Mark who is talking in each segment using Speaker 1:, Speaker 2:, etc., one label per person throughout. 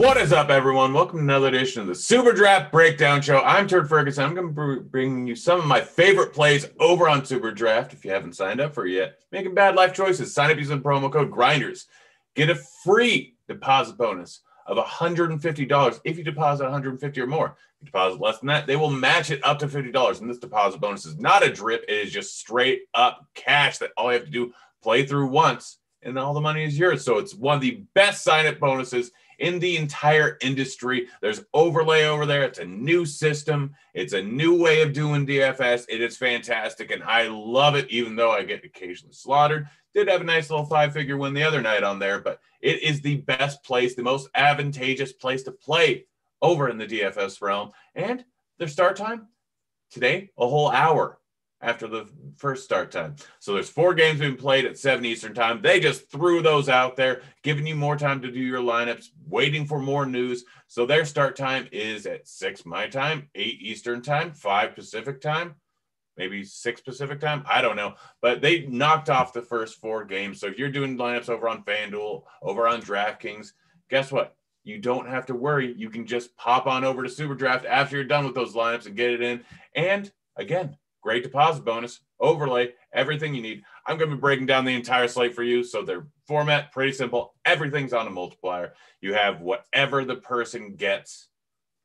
Speaker 1: What is up, everyone? Welcome to another edition of the Superdraft Breakdown Show. I'm Turd Ferguson. I'm going to bring you some of my favorite plays over on Superdraft. If you haven't signed up for it yet, making bad life choices, sign up using promo code Grinders. Get a free deposit bonus of $150 if you deposit $150 or more. If you deposit less than that, they will match it up to $50. And this deposit bonus is not a drip. It is just straight up cash that all you have to do, play through once, and all the money is yours. So it's one of the best sign-up bonuses in the entire industry. There's overlay over there. It's a new system. It's a new way of doing DFS. It is fantastic, and I love it, even though I get occasionally slaughtered. Did have a nice little five-figure win the other night on there, but it is the best place, the most advantageous place to play over in the DFS realm. And their start time today, a whole hour after the first start time. So there's 4 games being played at 7 Eastern time. They just threw those out there, giving you more time to do your lineups, waiting for more news. So their start time is at 6 my time, 8 Eastern time, 5 Pacific time, maybe 6 Pacific time. I don't know. But they knocked off the first 4 games. So if you're doing lineups over on FanDuel, over on DraftKings, guess what? You don't have to worry. You can just pop on over to Superdraft after you're done with those lineups and get it in. And again, great deposit bonus, overlay, everything you need. I'm going to be breaking down the entire slate for you. So their format, pretty simple. Everything's on a multiplier. You have whatever the person gets,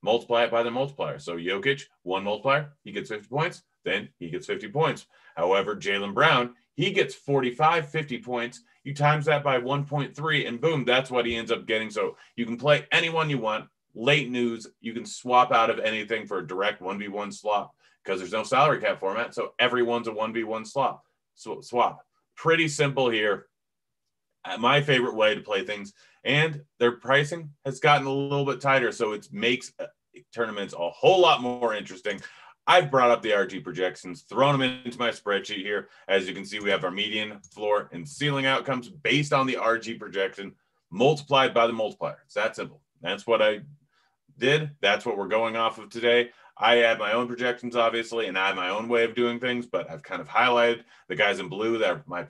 Speaker 1: multiply it by the multiplier. So Jokic, 1 multiplier, he gets 50 points, then he gets 50 points. However, Jaylen Brown, he gets 45, 50 points. You times that by 1.3, and boom, that's what he ends up getting. So you can play anyone you want. Late news, you can swap out of anything for a direct 1v1 slot, because there's no salary cap format, so everyone's a 1v1 swap. Pretty simple here. My favorite way to play things, and their pricing has gotten a little bit tighter, so it makes tournaments a whole lot more interesting. I've brought up the RG projections, thrown them into my spreadsheet here. As you can see, we have our median, floor, and ceiling outcomes based on the RG projection multiplied by the multiplier. It's that simple. That's what I did. That's what we're going off of today. I have my own projections, obviously, and I have my own way of doing things, but I've kind of highlighted the guys in blue that are my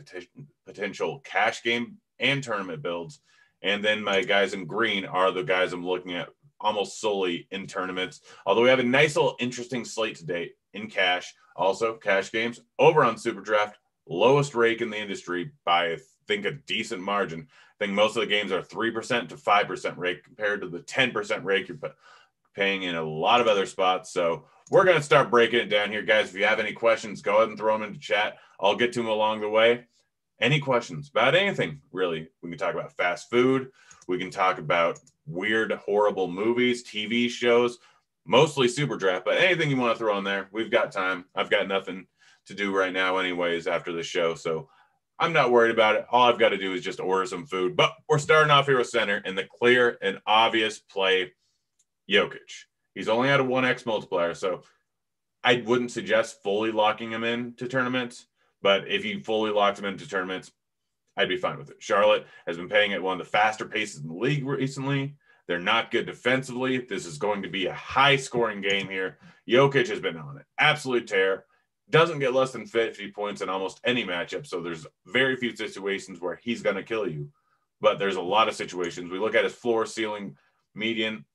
Speaker 1: potential cash game and tournament builds. And then my guys in green are the guys I'm looking at almost solely in tournaments. Although we have a nice little interesting slate today in cash. Also, cash games over on Superdraft, lowest rake in the industry by, I think, a decent margin. I think most of the games are 3% to 5% rake compared to the 10% rake you're paying in a lot of other spots. So we're going to start breaking it down here, guys. If you have any questions, go ahead and throw them into chat. I'll get to them along the way. Any questions about anything, really? We can talk about fast food. We can talk about weird, horrible movies, TV shows, mostly Superdraft, but anything you want to throw in there, we've got time. I've got nothing to do right now anyways after the show, so I'm not worried about it. All I've got to do is just order some food. But we're starting off here with center, and the clear and obvious play, Jokic. He's only had a 1x multiplier, so I wouldn't suggest fully locking him into tournaments, but if you fully locked him into tournaments, I'd be fine with it. Charlotte has been paying at one of the faster paces in the league recently. They're not good defensively. This is going to be a high-scoring game here. Jokic has been on an absolute tear. Doesn't get less than 50 points in almost any matchup, so there's very few situations where he's going to kill you, but there's a lot of situations. We look at his floor, ceiling, median.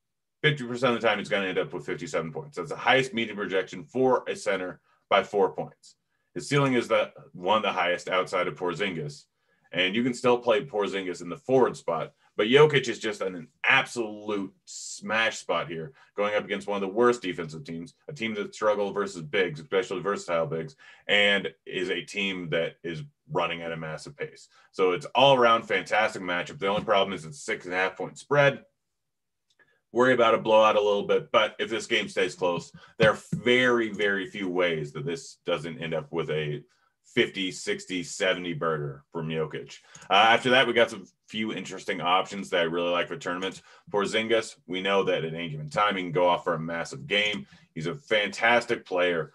Speaker 1: 50% of the time, he's going to end up with 57 points. That's the highest median projection for a center by 4 points. His ceiling is one of the highest outside of Porzingis. And you can still play Porzingis in the forward spot. But Jokic is just an absolute smash spot here, going up against one of the worst defensive teams, a team that struggles versus bigs, especially versatile bigs, and is a team that is running at a massive pace. So it's all around fantastic matchup. The only problem is it's 6.5 point spread. Worry about a blowout a little bit, but if this game stays close, there are very, very few ways that this doesn't end up with a 50, 60, 70 burger from Jokic. After that, we got some few interesting options that I really like for tournaments. Porzingis, we know that at any given time, he can go off for a massive game. He's a fantastic player.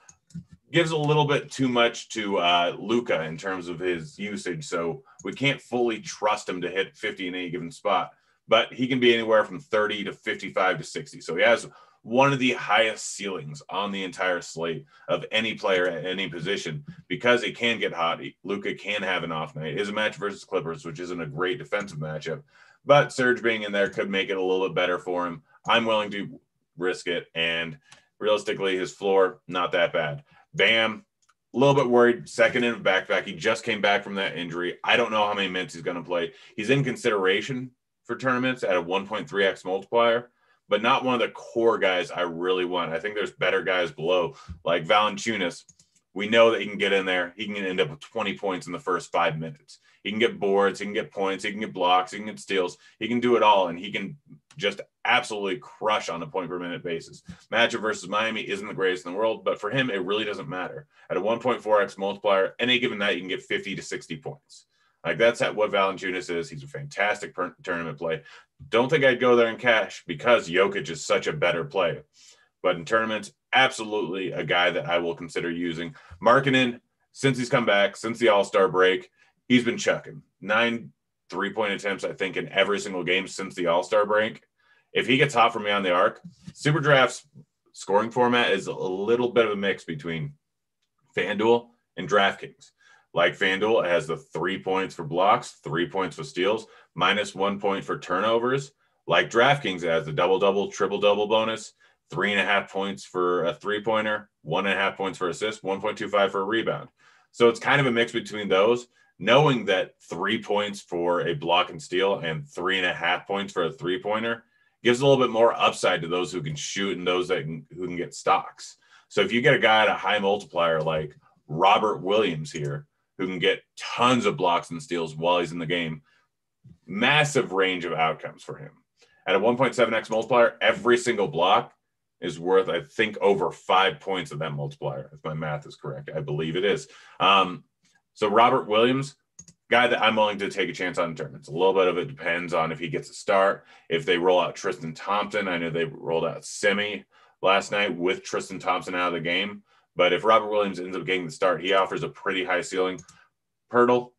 Speaker 1: Gives a little bit too much to Luka in terms of his usage, so we can't fully trust him to hit 50 in any given spot. But he can be anywhere from 30 to 55 to 60. So he has one of the highest ceilings on the entire slate of any player at any position because he can get hot. Luka can have an off night. It is a match versus Clippers, which isn't a great defensive matchup. but Serge being in there could make it a little bit better for him. I'm willing to risk it, and realistically, his floor, not that bad. Bam, a little bit worried, second in back-to-back. He just came back from that injury. I don't know how many minutes he's going to play. He's in consideration for tournaments at a 1.3x multiplier, but not one of the core guys I really want. I think there's better guys below, like Valanciunas. We know that he can get in there. He can end up with 20 points in the first 5 minutes. He can get boards, he can get points, he can get blocks, he can get steals. He can do it all, and he can just absolutely crush on a point-per-minute basis. Matchup versus Miami isn't the greatest in the world, but for him, it really doesn't matter. At a 1.4x multiplier, any given night, you can get 50 to 60 points. Like, that's what Valanciunas is. He's a fantastic tournament play. Don't think I'd go there in cash because Jokic is such a better play. But in tournaments, absolutely a guy that I will consider using. Markkanen, since he's come back, since the All-Star break, he's been chucking 9 3-point attempts, I think, in every single game since the All-Star break. If he gets hot for me on the arc, Superdraft's scoring format is a little bit of a mix between FanDuel and DraftKings. Like FanDuel, it has the 3 points for blocks, 3 points for steals, -1 point for turnovers. Like DraftKings, it has the double-double, triple-double bonus, 3.5 points for a three-pointer, 1.5 points for assist, 1.25 for a rebound. So it's kind of a mix between those. Knowing that 3 points for a block and steal and 3.5 points for a three-pointer gives a little bit more upside to those who can shoot and those who can get stocks. So if you get a guy at a high multiplier like Robert Williams here, who can get tons of blocks and steals while he's in the game, massive range of outcomes for him. At a 1.7x multiplier, every single block is worth, I think, over 5 points of that multiplier, if my math is correct. I believe it is. So Robert Williams, guy that I'm willing to take a chance on in tournaments. A little bit of it depends on if he gets a start, if they roll out Tristan Thompson. I know they rolled out Semi last night with Tristan Thompson out of the game. But if Robert Williams ends up getting the start, he offers a pretty high ceiling. Pirtle,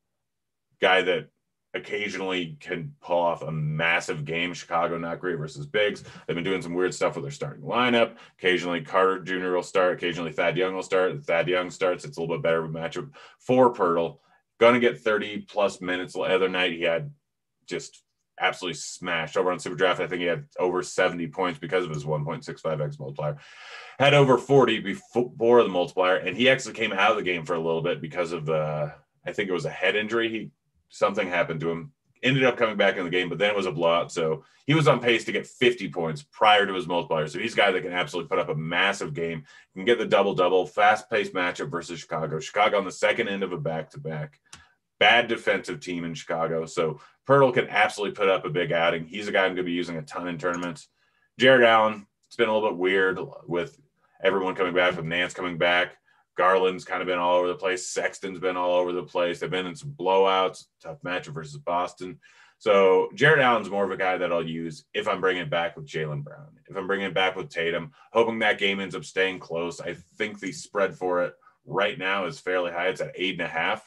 Speaker 1: guy that occasionally can pull off a massive game. Chicago, not great versus bigs. They've been doing some weird stuff with their starting lineup. Occasionally Carter Jr. will start. Occasionally Thad Young will start. If Thad Young starts, it's a little bit better of a matchup for Pirtle. Going to get 30-plus minutes. The other night, he had just absolutely smashed. Over on Superdraft, I think he had over 70 points because of his 1.65x multiplier. Had over 40 before the multiplier, and he actually came out of the game for a little bit because of I think it was a head injury. Something happened to him. Ended up coming back in the game, but then it was a blowout. So he was on pace to get 50 points prior to his multiplier. So he's a guy that can absolutely put up a massive game, can get the double-double, fast-paced matchup versus Chicago. Chicago on the second end of a back-to-back. Bad defensive team in Chicago. So Pirtle can absolutely put up a big outing. He's a guy I'm going to be using a ton in tournaments. Jared Allen, it's been a little bit weird with everyone coming back, with Nance coming back. Garland's kind of been all over the place. Sexton's been all over the place. They've been in some blowouts, tough matchup versus Boston. So Jared Allen's more of a guy that I'll use if I'm bringing it back with Jaylen Brown. If I'm bringing it back with Tatum, hoping that game ends up staying close. I think the spread for it right now is fairly high. It's at 8.5.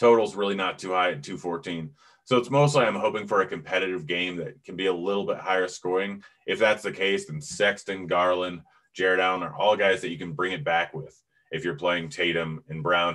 Speaker 1: Total's really not too high at 214. So it's mostly I'm hoping for a competitive game that can be a little bit higher scoring. If that's the case, then Sexton, Garland, Jared Allen are all guys that you can bring it back with if you're playing Tatum and Brown,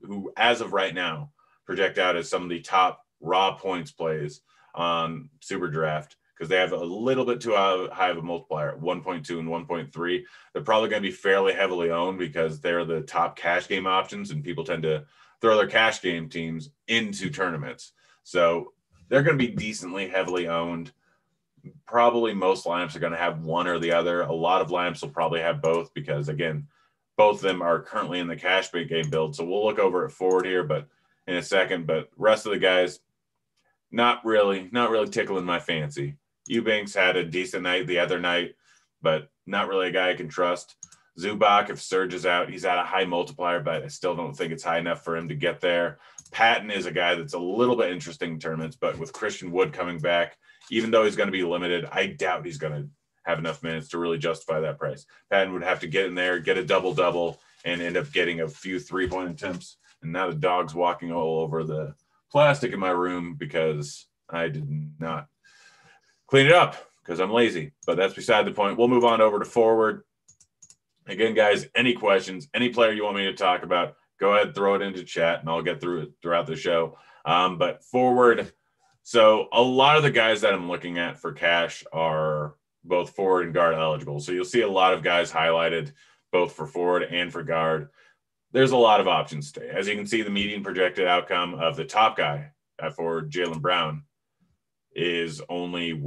Speaker 1: who as of right now project out as some of the top raw points plays on Superdraft because they have a little bit too high of a multiplier at 1.2 and 1.3. They're probably going to be fairly heavily owned because they're the top cash game options, and people tend to throw their cash game teams into tournaments. So they're going to be decently heavily owned. Probably most lineups are going to have one or the other. A lot of lineups will probably have both because, again, both of them are currently in the cash big game build. So we'll look over at forward here, but in a second. But rest of the guys, not really tickling my fancy. Eubanks had a decent night the other night, but not really a guy I can trust. Zubac, if Serge is out, he's at a high multiplier, but I still don't think it's high enough for him to get there. Patton is a guy that's a little bit interesting in tournaments, but with Christian Wood coming back, even though he's going to be limited, I doubt he's going to have enough minutes to really justify that price. Patton would have to get in there, get a double-double, and end up getting a few three-point attempts. And now the dog's walking all over the plastic in my room because I did not clean it up because I'm lazy. But that's beside the point. We'll move on over to forward. Again, guys, any questions, any player you want me to talk about, go ahead, throw it into chat, and I'll get through it throughout the show. But forward, So a lot of the guys that I'm looking at for cash are both forward and guard eligible. So you'll see a lot of guys highlighted both for forward and for guard. There's a lot of options today. As you can see, the median projected outcome of the top guy at forward, Jaylen Brown, is only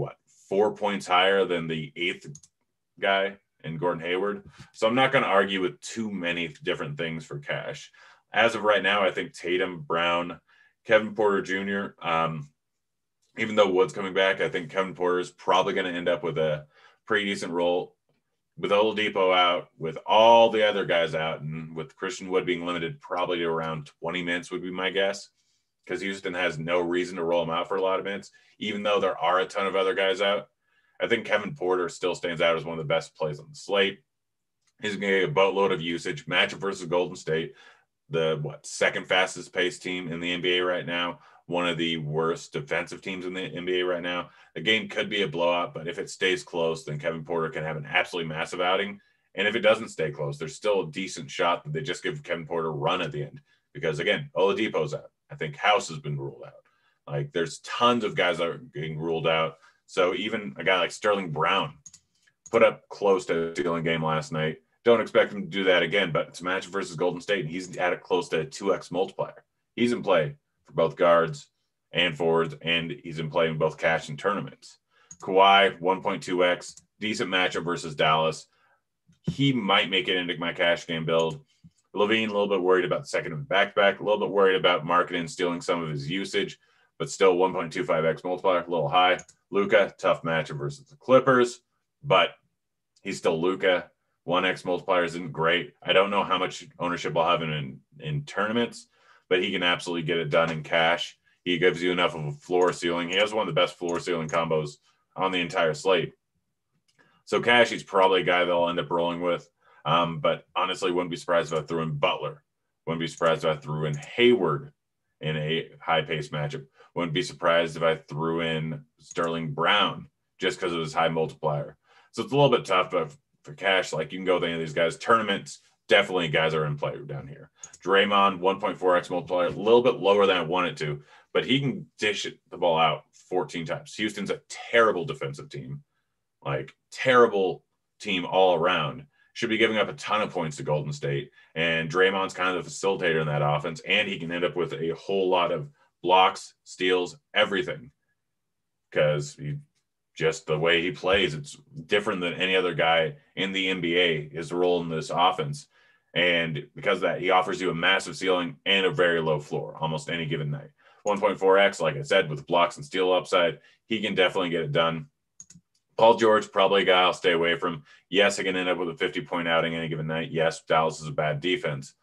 Speaker 1: 4 points higher than the 8th guy in Gordon Hayward. So I'm not going to argue with too many different things for cash. As of right now, I think Tatum, Brown, Kevin Porter Jr., even though Wood's coming back, I think Kevin Porter is probably going to end up with a pretty decent role. With Oladipo out, with all the other guys out, and with Christian Wood being limited probably to around 20 minutes would be my guess, because Houston has no reason to roll him out for a lot of minutes, even though there are a ton of other guys out. I think Kevin Porter still stands out as one of the best plays on the slate. He's going to get a boatload of usage. Matchup versus Golden State, the second fastest paced team in the NBA right now, one of the worst defensive teams in the NBA right now. The game could be a blowout, but if it stays close, then Kevin Porter can have an absolutely massive outing. And if it doesn't stay close, there's still a decent shot that they just give Kevin Porter a run at the end. Because, again, Oladipo's out. I think House has been ruled out. Like, there's tons of guys that are getting ruled out. So even a guy like Sterling Brown put up close to a ceiling game last night. Don't expect him to do that again, but it's a match versus Golden State, and he's at it close to a 2x multiplier. He's in play for both guards and forwards, and he's in play in both cash and tournaments. Kawhi, 1.2x, decent matchup versus Dallas. He might make it into my cash game build. Levine, a little bit worried about second and back-to-back, a little bit worried about marketing stealing some of his usage, but still 1.25x multiplier, a little high. Luka, tough matchup versus the Clippers, but he's still Luka. 1x multiplier isn't great. I don't know how much ownership I'll have in tournaments, but he can absolutely get it done in cash. He gives you enough of a floor ceiling. He has one of the best floor ceiling combos on the entire slate. So cash, he's probably a guy that I'll end up rolling with. But honestly, wouldn't be surprised if I threw in Butler. Wouldn't be surprised if I threw in Hayward in a high-paced matchup. Wouldn't be surprised if I threw in Sterling Brown just because of his high multiplier. So it's a little bit tough, but for cash, like you can go with any of these guys. Tournaments, definitely guys are in play down here. Draymond, 1.4x multiplier, a little bit lower than I wanted to, but he can dish the ball out 14 times. Houston's a terrible defensive team, like terrible team all around. Should be giving up a ton of points to Golden State, and Draymond's kind of the facilitator in that offense, and he can end up with a whole lot of blocks, steals, everything, because just the way he plays, it's different than any other guy in the NBA, his role in this offense. And because of that, he offers you a massive ceiling and a very low floor almost any given night. 1.4x, like I said, with blocks and steal upside, he can definitely get it done. Paul George, probably a guy I'll stay away from. Yes, I can end up with a 50-point outing any given night. Yes, Dallas is a bad defense.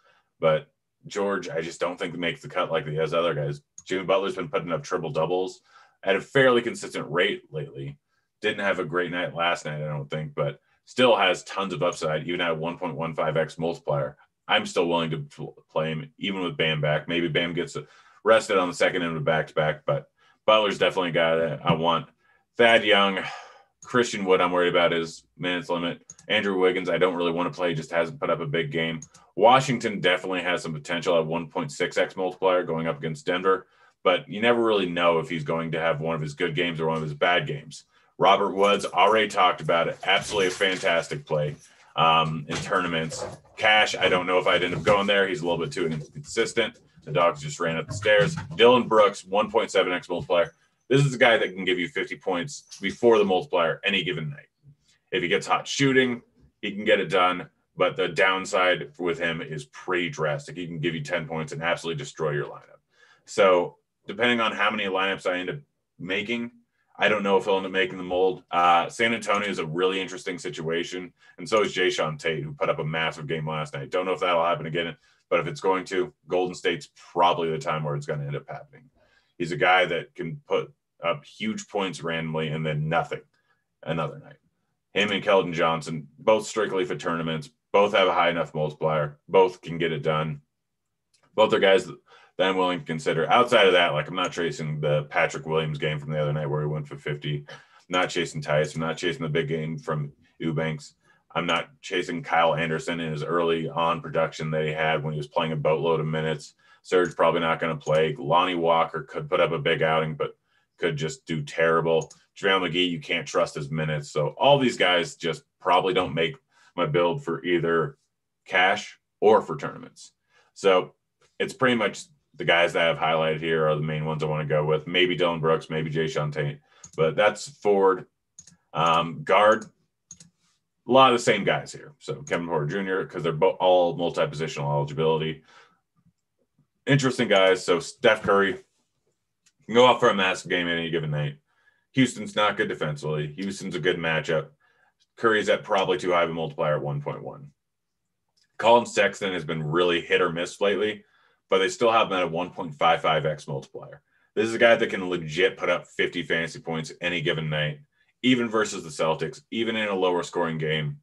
Speaker 1: But George, I just don't think he makes the cut like he has other guys. Jimmy Butler's been putting up triple-doubles at a fairly consistent rate lately. Didn't have a great night last night, I don't think, but still has tons of upside, even at a 1.15x multiplier. I'm still willing to play him, even with Bam back. Maybe Bam gets rested on the second end of back-to-back, but Butler's definitely a guy that I want. Thad Young, Christian Wood, I'm worried about his minutes limit. Andrew Wiggins, I don't really want to play, just hasn't put up a big game. Washington definitely has some potential at 1.6x multiplier going up against Denver, but you never really know if he's going to have one of his good games or one of his bad games. Robert Woods, already talked about it. Absolutely a fantastic play in tournaments. Cash, I don't know if I'd end up going there. He's a little bit too inconsistent. The Dogs just ran up the stairs. Dylan Brooks, 1.7x multiplier. This is a guy that can give you 50 points before the multiplier any given night. If he gets hot shooting, he can get it done. But the downside with him is pretty drastic. He can give you 10 points and absolutely destroy your lineup. So depending on how many lineups I end up making, I don't know if he'll end up making the mold. San Antonio is a really interesting situation, and so is Jayshawn Tate, who put up a massive game last night. Don't know if that'll happen again, but if it's going to, Golden State's probably the time where it's going to end up happening. He's a guy that can put up huge points randomly and then nothing another night. Him and Keldon Johnson, both strictly for tournaments, both have a high enough multiplier, both can get it done. Both are guys that I'm willing to consider. Outside of that, like I'm not chasing the Patrick Williams game from the other night where he went for 50. I'm not chasing Tice. I'm not chasing the big game from Eubanks. I'm not chasing Kyle Anderson in his early on production that he had when he was playing a boatload of minutes. Serge probably not going to play. Lonnie Walker could put up a big outing, but could just do terrible. JaVale McGee, you can't trust his minutes. So all these guys just probably don't make my build for either cash or for tournaments. So it's pretty much the guys that I've highlighted here are the main ones I want to go with. Maybe Dylan Brooks, maybe Jae'Sean Tate, but that's forward. Guard, a lot of the same guys here. So Kevin Porter Jr., because they're all multi-positional eligibility. Interesting guys. So Steph Curry can go out for a massive game any given night. Houston's not good defensively. Houston's a good matchup. Curry's at probably too high of a multiplier at 1.1. Colin Sexton has been really hit or miss lately, but they still have him at a 1.55x multiplier. This is a guy that can legit put up 50 fantasy points any given night, even versus the Celtics, even in a lower scoring game.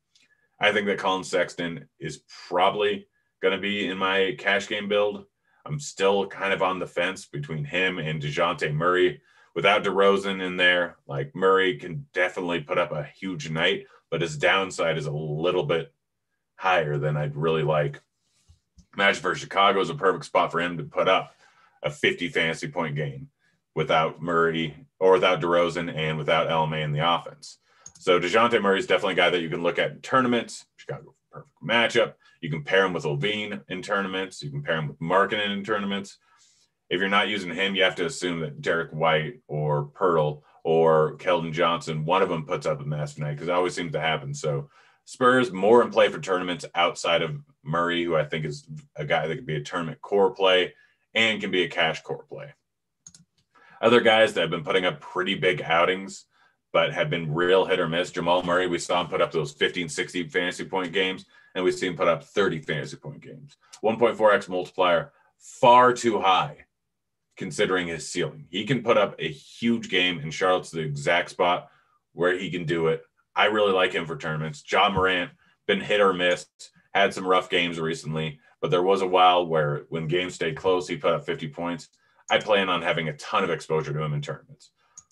Speaker 1: I think that Colin Sexton is probably going to be in my cash game build. I'm still kind of on the fence between him and DeJounte Murray. Without DeRozan in there, like Murray can definitely put up a huge night, but his downside is a little bit higher than I'd really like. Match for Chicago is a perfect spot for him to put up a 50 fantasy point game without Murray or without DeRozan and without LMA in the offense. So DeJounte Murray is definitely a guy that you can look at in tournaments. Chicago, perfect matchup. You can pair him with Levine in tournaments. You can pair him with Markkanen in tournaments. If you're not using him, you have to assume that Derek White or Pirtle or Keldon Johnson, one of them puts up a massive night because it always seems to happen. So Spurs more in play for tournaments outside of Murray, who I think is a guy that could be a tournament core play and can be a cash core play. Other guys that have been putting up pretty big outings but have been real hit or miss. Jamal Murray, we saw him put up those 15, 16 fantasy point games, and we've seen him put up 30 fantasy point games. 1.4x multiplier, far too high considering his ceiling. He can put up a huge game, and Charlotte's the exact spot where he can do it. I really like him for tournaments. John Morant, been hit or miss, had some rough games recently, but there was a while where when games stayed close, he put up 50 points. I plan on having a ton of exposure to him in tournaments.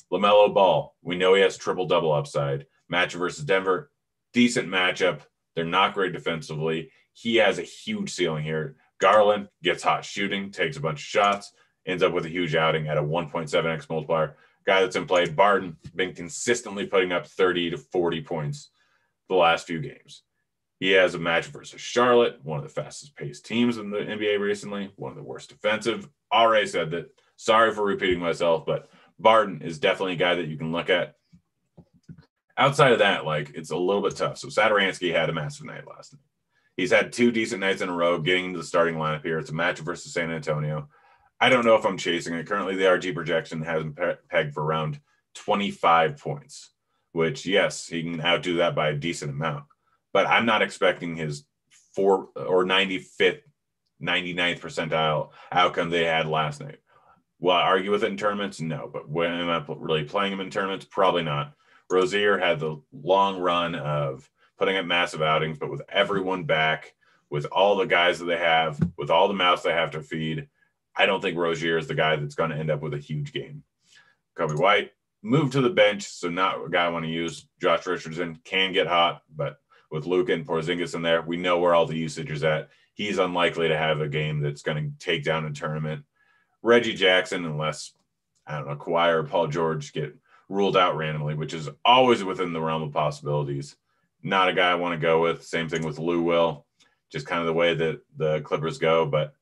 Speaker 1: LaMelo Ball, we know he has triple-double upside. Matchup versus Denver, decent matchup. They're not great defensively. He has a huge ceiling here. Garland gets hot shooting, takes a bunch of shots, ends up with a huge outing at a 1.7x multiplier. Guy that's in play, Barton, been consistently putting up 30 to 40 points the last few games. He has a match versus Charlotte, one of the fastest paced teams in the NBA recently, one of the worst defensive. Already said that. Sorry for repeating myself, but Barton is definitely a guy that you can look at. Outside of that, like, it's a little bit tough. So Satoransky had a massive night last night. He's had 2 decent nights in a row getting into the starting lineup here. It's a match versus San Antonio. I don't know if I'm chasing it. Currently, the RG projection has him pegged for around 25 points, which, yes, he can outdo that by a decent amount. But I'm not expecting his 4 or 95th, 99th percentile outcome they had last night. Will I argue with it in tournaments? No. But when am I really playing him in tournaments? Probably not. Rozier had the long run of putting up massive outings, but with everyone back, with all the guys that they have, with all the mouths they have to feed, I don't think Rozier is the guy that's going to end up with a huge game. Kobe White moved to the bench, so not a guy I want to use. Josh Richardson can get hot, but with Luka and Porzingis in there, we know where all the usage is at. He's unlikely to have a game that's going to take down a tournament. Reggie Jackson, unless, I don't know, Kawhi or Paul George get ruled out randomly, which is always within the realm of possibilities. Not a guy I want to go with. Same thing with Lou Will, just kind of the way that the Clippers go, but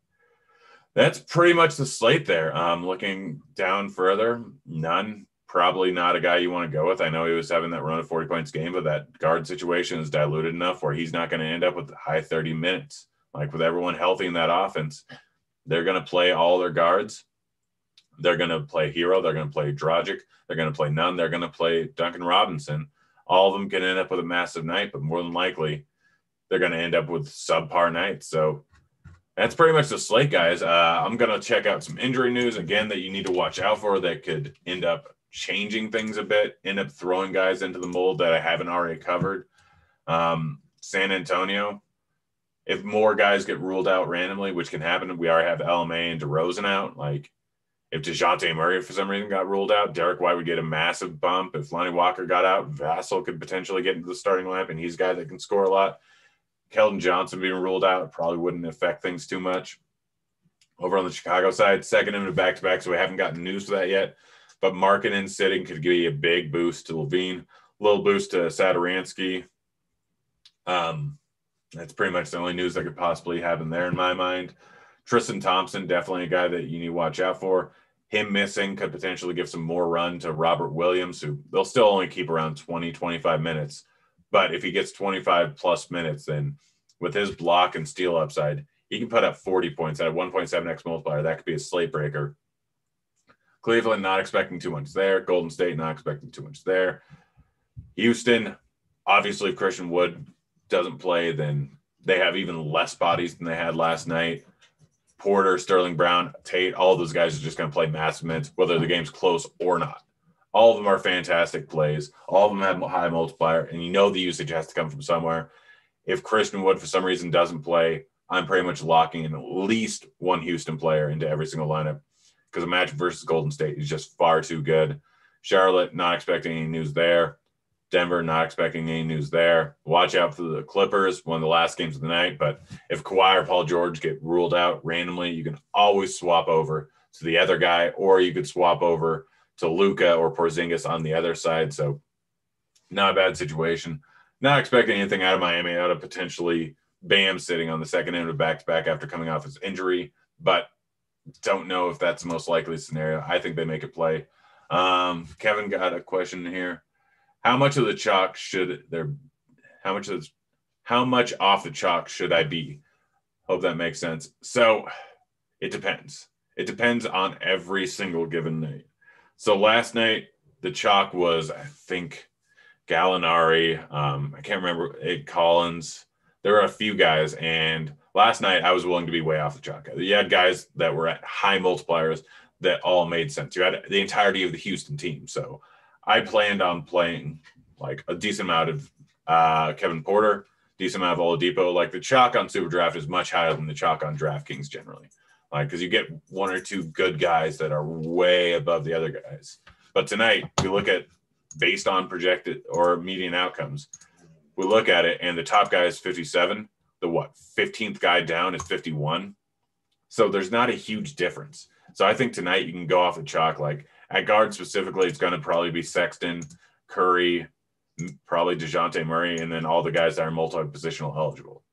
Speaker 1: that's pretty much the slate there. Looking down further, none. Probably not a guy you want to go with. I know he was having that run of 40 points game, but that guard situation is diluted enough where he's not going to end up with high 30 minutes. Like, with everyone healthy in that offense, they're going to play all their guards. They're going to play Hero. They're going to play Dragic. They're going to play Nunn. They're going to play Duncan Robinson. All of them can end up with a massive night, but more than likely, they're going to end up with subpar nights. So that's pretty much the slate, guys. I'm going to check out some injury news, again, that you need to watch out for that could end up changing things a bit, end up throwing guys into the mold that I haven't already covered. San Antonio, if more guys get ruled out randomly, which can happen, we already have LMA and DeRozan out. Like, if DeJounte Murray for some reason got ruled out, Derek White would get a massive bump. If Lonnie Walker got out, Vassell could potentially get into the starting lineup, and he's a guy that can score a lot. Keldon Johnson being ruled out probably wouldn't affect things too much. Over on the Chicago side, second into back-to-back, so we haven't gotten news for that yet. but Markkanen sitting could give you a big boost to Levine, a little boost to Satoransky. That's pretty much the only news that could possibly happen there in my mind. Tristan Thompson, definitely a guy that you need to watch out for. Him missing could potentially give some more run to Robert Williams, who they'll still only keep around 20, 25 minutes. But if he gets 25 plus minutes, then with his block and steal upside, he can put up 40 points at a 1.7x multiplier. That could be a slate breaker. Cleveland, not expecting too much there. Golden State, not expecting too much there. Houston, obviously, if Christian Wood doesn't play, then they have even less bodies than they had last night. Porter, Sterling Brown, Tate, all of those guys are just going to play massive minutes, whether the game's close or not. All of them are fantastic plays. All of them have high multiplier, and you know the usage has to come from somewhere. If Christian Wood, for some reason, doesn't play, I'm pretty much locking in at least one Houston player into every single lineup because a match versus Golden State is just far too good. Charlotte, not expecting any news there. Denver, not expecting any news there. Watch out for the Clippers, one of the last games of the night. But if Kawhi or Paul George get ruled out randomly, you can always swap over to the other guy, or you could swap over to Luka or Porzingis on the other side. So not a bad situation. Not expecting anything out of Miami, out of potentially Bam sitting on the second end of back-to-back after coming off his injury, but don't know if that's the most likely scenario. I think they make it play. Kevin got a question here. How much of the chalk should there? How much off the chalk should I be? Hope that makes sense. So it depends. It depends on every single given night. So last night the chalk was, I think, Gallinari. I can't remember. Ed Collins. There were a few guys, and last night I was willing to be way off the chalk. You had guys that were at high multipliers that all made sense. You had the entirety of the Houston team, so I planned on playing like a decent amount of Kevin Porter, decent amount of Oladipo. Like the chalk on Superdraft is much higher than the chalk on DraftKings generally, like because you get one or two good guys that are way above the other guys. But tonight we look at based on projected or median outcomes. We look at it, and the top guy is 57. The 15th guy down is 51. So there's not a huge difference. So I think tonight you can go off the chalk. Like at guard specifically, it's going to probably be Sexton, Curry, probably DeJounte Murray, and then all the guys that are multi-positional eligible.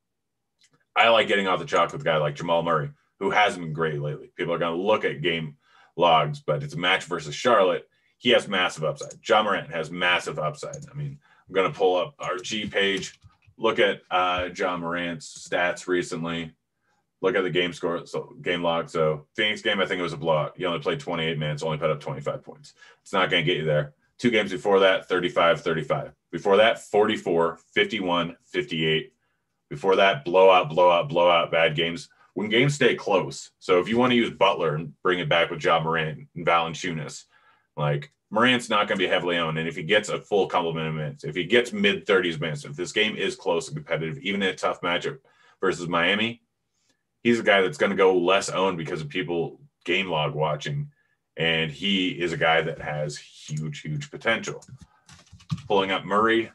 Speaker 1: I like getting off the chalk with a guy like Jamal Murray, who hasn't been great lately. People are going to look at game logs, but it's a match versus Charlotte. He has massive upside. Ja Morant has massive upside. I mean, I'm going to pull up our G page, look at Ja Morant's stats recently, look at the game score, so game log. So Phoenix game, I think it was a blowout. He only played 28 minutes, only put up 25 points. It's not going to get you there. 2 games before that, 35, 35. Before that, 44, 51, 58. Before that, blowout, bad games. When games stay close. So if you want to use Butler and bring it back with Ja Morant and Valanciunas, like Morant's not going to be heavily owned. And if he gets a full complement of minutes, if he gets mid-30s minutes, if this game is close and competitive, even in a tough matchup versus Miami, he's a guy that's going to go less owned because of people game log watching. And he is a guy that has huge potential. Pulling up Murray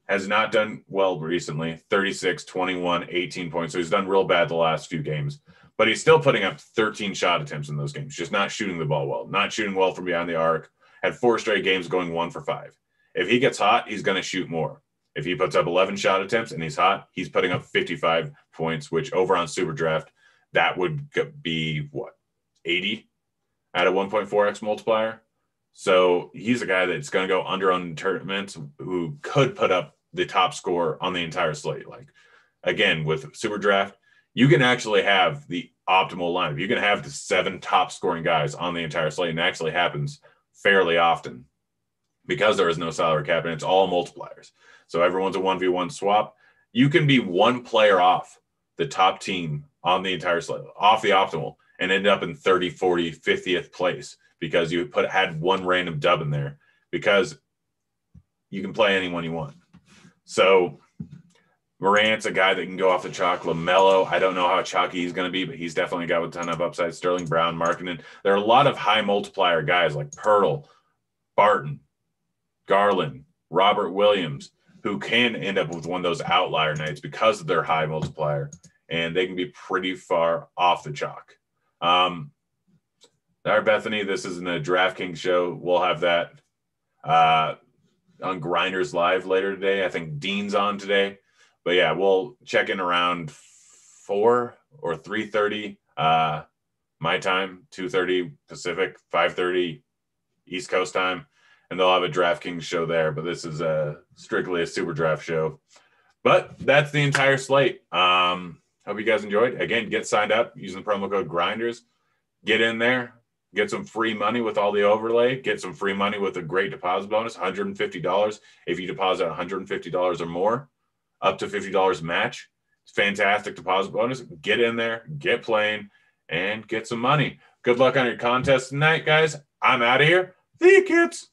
Speaker 1: has not done well recently. 36, 21, 18 points. So he's done real bad the last few games. But he's still putting up 13 shot attempts in those games, just not shooting the ball well, not shooting well from behind the arc. Had 4 straight games going 1 for 5. If he gets hot, he's going to shoot more. If he puts up 11 shot attempts and he's hot, he's putting up 55 points, which over on Superdraft, that would be, 80 at a 1.4x multiplier? So he's a guy that's going to go under on tournaments who could put up the top score on the entire slate. Like, again, with Superdraft, you can actually have the optimal lineup. You can have the 7 top scoring guys on the entire slate, and it actually happens fairly often because there is no salary cap and it's all multipliers. So everyone's a 1v1 swap. You can be one player off the top team on the entire slate, off the optimal, and end up in 30, 40, 50th place because you had one random dub in there because you can play anyone you want. So Morant's a guy that can go off the chalk. LaMelo, I don't know how chalky he's going to be, but he's definitely a guy with a ton of upside. Sterling Brown, Markkanen. There are a lot of high multiplier guys like Pirtle, Barton, Garland, Robert Williams, who can end up with one of those outlier nights because of their high multiplier, and they can be pretty far off the chalk. Our Bethany, this isn't a DraftKings show. We'll have that on Grinders Live later today. I think Dean's on today. But yeah, we'll check in around 4 or 3:30 my time, 2:30 Pacific, 5:30 East Coast time, and they'll have a DraftKings show there. But this is strictly a Super Draft show. But that's the entire slate. Hope you guys enjoyed. Again, get signed up using the promo code Grinders. Get in there. Get some free money with all the overlay. Get some free money with a great deposit bonus, $150. If you deposit $150 or more, up to $50 match. It's fantastic deposit bonus. Get in there, get playing, and get some money. Good luck on your contest tonight, guys. I'm out of here. See you, kids.